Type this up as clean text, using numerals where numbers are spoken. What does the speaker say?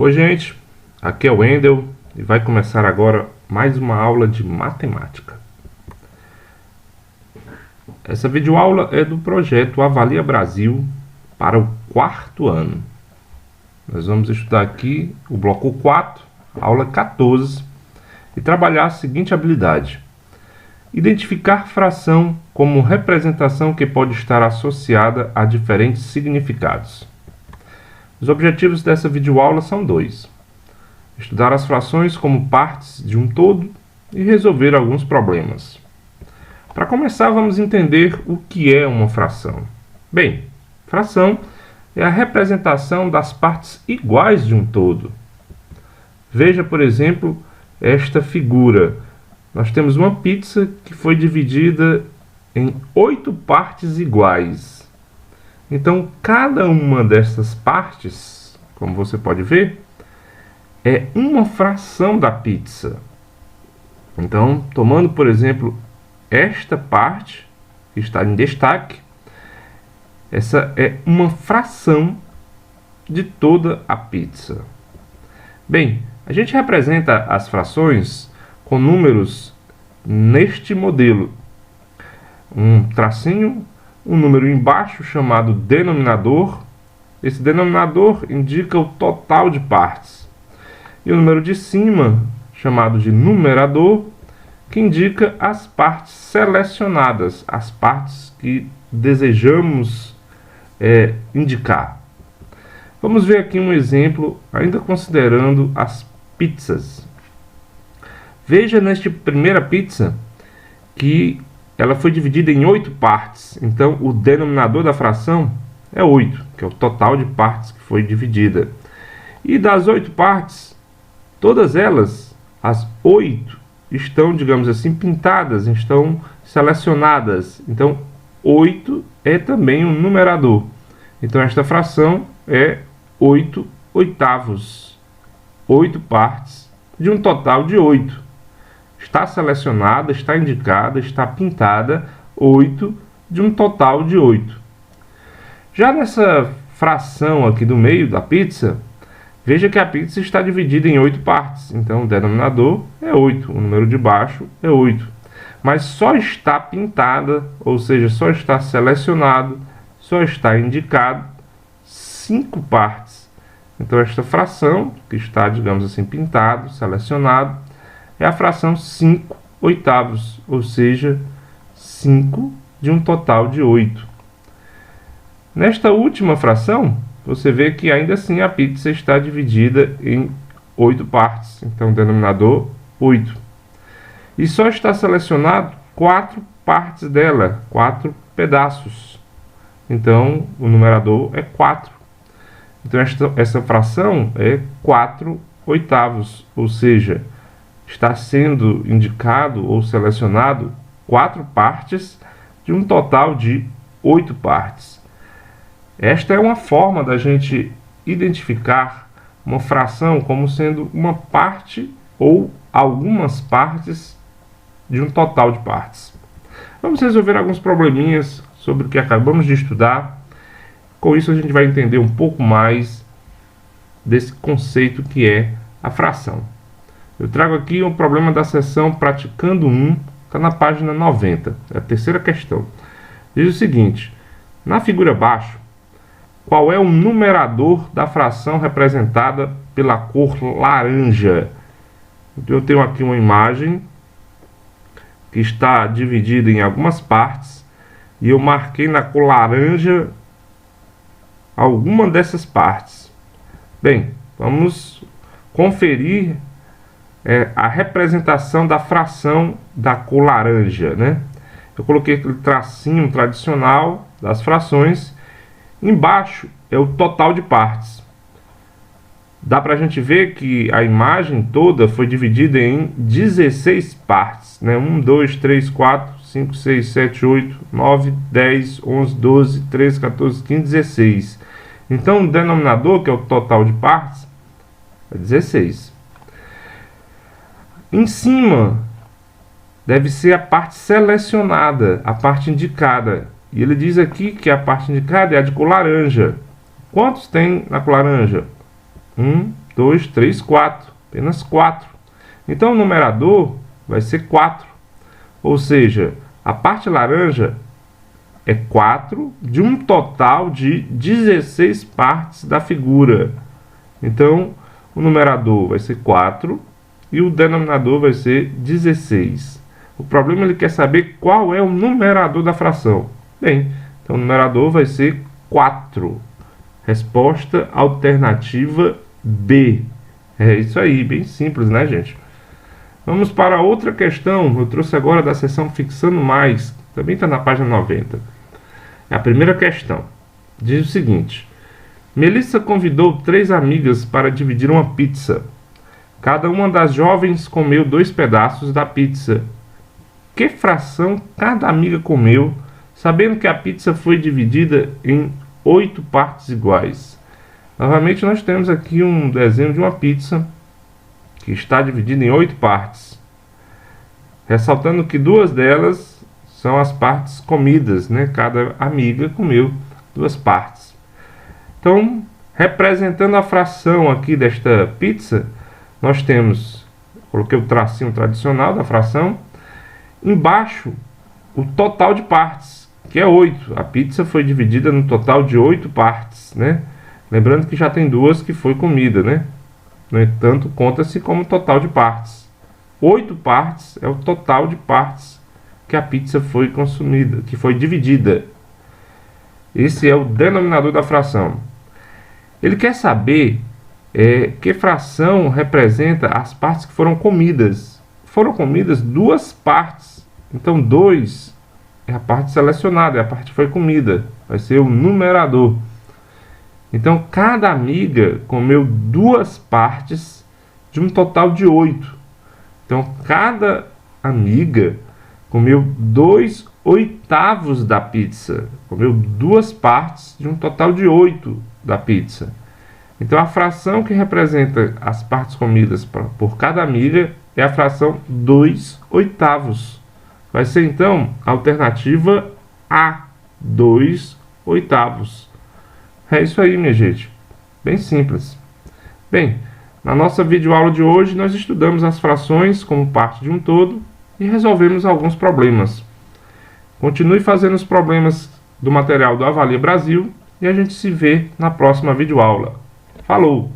Oi gente, aqui é o Wendel e vai começar agora mais uma aula de matemática. Essa videoaula é do projeto Avalia Brasil para o 4º ano. Nós vamos estudar aqui o bloco 4, aula 14, e trabalhar a seguinte habilidade: identificar fração como representação que pode estar associada a diferentes significados. Os objetivos dessa videoaula são dois: estudar as frações como partes de um todo e resolver alguns problemas. Para começar, vamos entender o que é uma fração. Bem, fração é a representação das partes iguais de um todo. Veja, por exemplo, esta figura. Nós temos uma pizza que foi dividida em 8 partes iguais. Então, cada uma dessas partes, como você pode ver, é uma fração da pizza. Então, tomando, por exemplo, esta parte que está em destaque, essa é uma fração de toda a pizza. Bem, a gente representa as frações com números neste modelo. Um tracinho, um número embaixo chamado denominador. Esse denominador indica o total de partes. E o número de cima, chamado de numerador, que indica as partes selecionadas, as partes que desejamos indicar. Vamos ver aqui um exemplo, ainda considerando as pizzas. Veja nesta primeira pizza que ela foi dividida em 8 partes. Então, o denominador da fração é 8, que é o total de partes que foi dividida. E das 8 partes, todas elas, as 8, estão, digamos assim, pintadas, estão selecionadas. Então, 8 é também um numerador. Então, esta fração é 8 oitavos. 8 partes de um total de 8. Está selecionada, está indicada, está pintada 8 de um total de 8. Já nessa fração aqui do meio da pizza, veja que a pizza está dividida em 8 partes. Então o denominador é 8, o número de baixo é 8. Mas só está pintada, ou seja, só está selecionado, só está indicado 5 partes. Então esta fração, que está, digamos assim, pintado, selecionado, é a fração 5 oitavos, ou seja, 5 de um total de 8. Nesta última fração, você vê que ainda assim a pizza está dividida em 8 partes. Então, denominador 8. E só está selecionado 4 partes dela, 4 pedaços. Então, o numerador é 4. Então, essa fração é 4 oitavos, ou seja, está sendo indicado ou selecionado 4 partes de um total de 8 partes. Esta é uma forma da gente identificar uma fração como sendo uma parte ou algumas partes de um total de partes. Vamos resolver alguns probleminhas sobre o que acabamos de estudar. Com isso a gente vai entender um pouco mais desse conceito que é a fração. Eu trago aqui um problema da seção Praticando 1, está na página 90, é a terceira questão. Diz o seguinte: na figura abaixo, qual é o numerador da fração representada pela cor laranja? Então, eu tenho aqui uma imagem que está dividida em algumas partes e eu marquei na cor laranja alguma dessas partes. Bem, vamos conferir a representação da fração da cor laranja, né? Eu coloquei aquele tracinho tradicional das frações. Embaixo é o total de partes. Dá para a gente ver que a imagem toda foi dividida em 16 partes, né? 1, 2, 3, 4, 5, 6, 7, 8, 9, 10, 11, 12, 13, 14, 15, 16. Então o denominador, que é o total de partes, é 16. Em cima deve ser a parte selecionada, a parte indicada. E ele diz aqui que a parte indicada é a de cor laranja. Quantos tem na cor laranja? 1, 2, 3, 4. Apenas 4. Então o numerador vai ser 4. Ou seja, a parte laranja é 4 de um total de 16 partes da figura. Então o numerador vai ser 4 e o denominador vai ser 16. O problema, ele quer saber qual é o numerador da fração. Bem, então o numerador vai ser 4. Resposta alternativa B. É isso aí, bem simples, né, gente? Vamos para outra questão. Eu trouxe agora da seção Fixando Mais. Também está na página 90. A primeira questão diz o seguinte: Melissa convidou 3 amigas para dividir uma pizza. Cada uma das jovens comeu 2 pedaços da pizza. Que fração cada amiga comeu, sabendo que a pizza foi dividida em 8 partes iguais? Novamente nós temos aqui um desenho de uma pizza que está dividida em 8 partes. Ressaltando que 2 delas são as partes comidas, né? Cada amiga comeu 2 partes. Então, representando a fração aqui desta pizza, nós temos, coloquei o tracinho tradicional da fração, embaixo o total de partes, que é 8. A pizza foi dividida no total de 8 partes, né? Lembrando que já tem 2 que foi comida, né? No entanto, conta-se como total de partes. 8 partes é o total de partes que a pizza foi consumida, que foi dividida. Esse é o denominador da fração. Ele quer saber que fração representa as partes que foram comidas. Foram comidas 2 partes. Então 2 é a parte selecionada, é a parte que foi comida. Vai ser o numerador. Então cada amiga comeu 2 partes de um total de 8. Então cada amiga comeu 2/8 da pizza. Comeu 2 partes de um total de 8 da pizza. Então a fração que representa as partes comidas por cada amiga é a fração 2/8. Vai ser então a alternativa A, 2/8. É isso aí, minha gente. Bem simples. Bem, na nossa videoaula de hoje nós estudamos as frações como parte de um todo e resolvemos alguns problemas. Continue fazendo os problemas do material do Avalia Brasil e a gente se vê na próxima videoaula. Falou!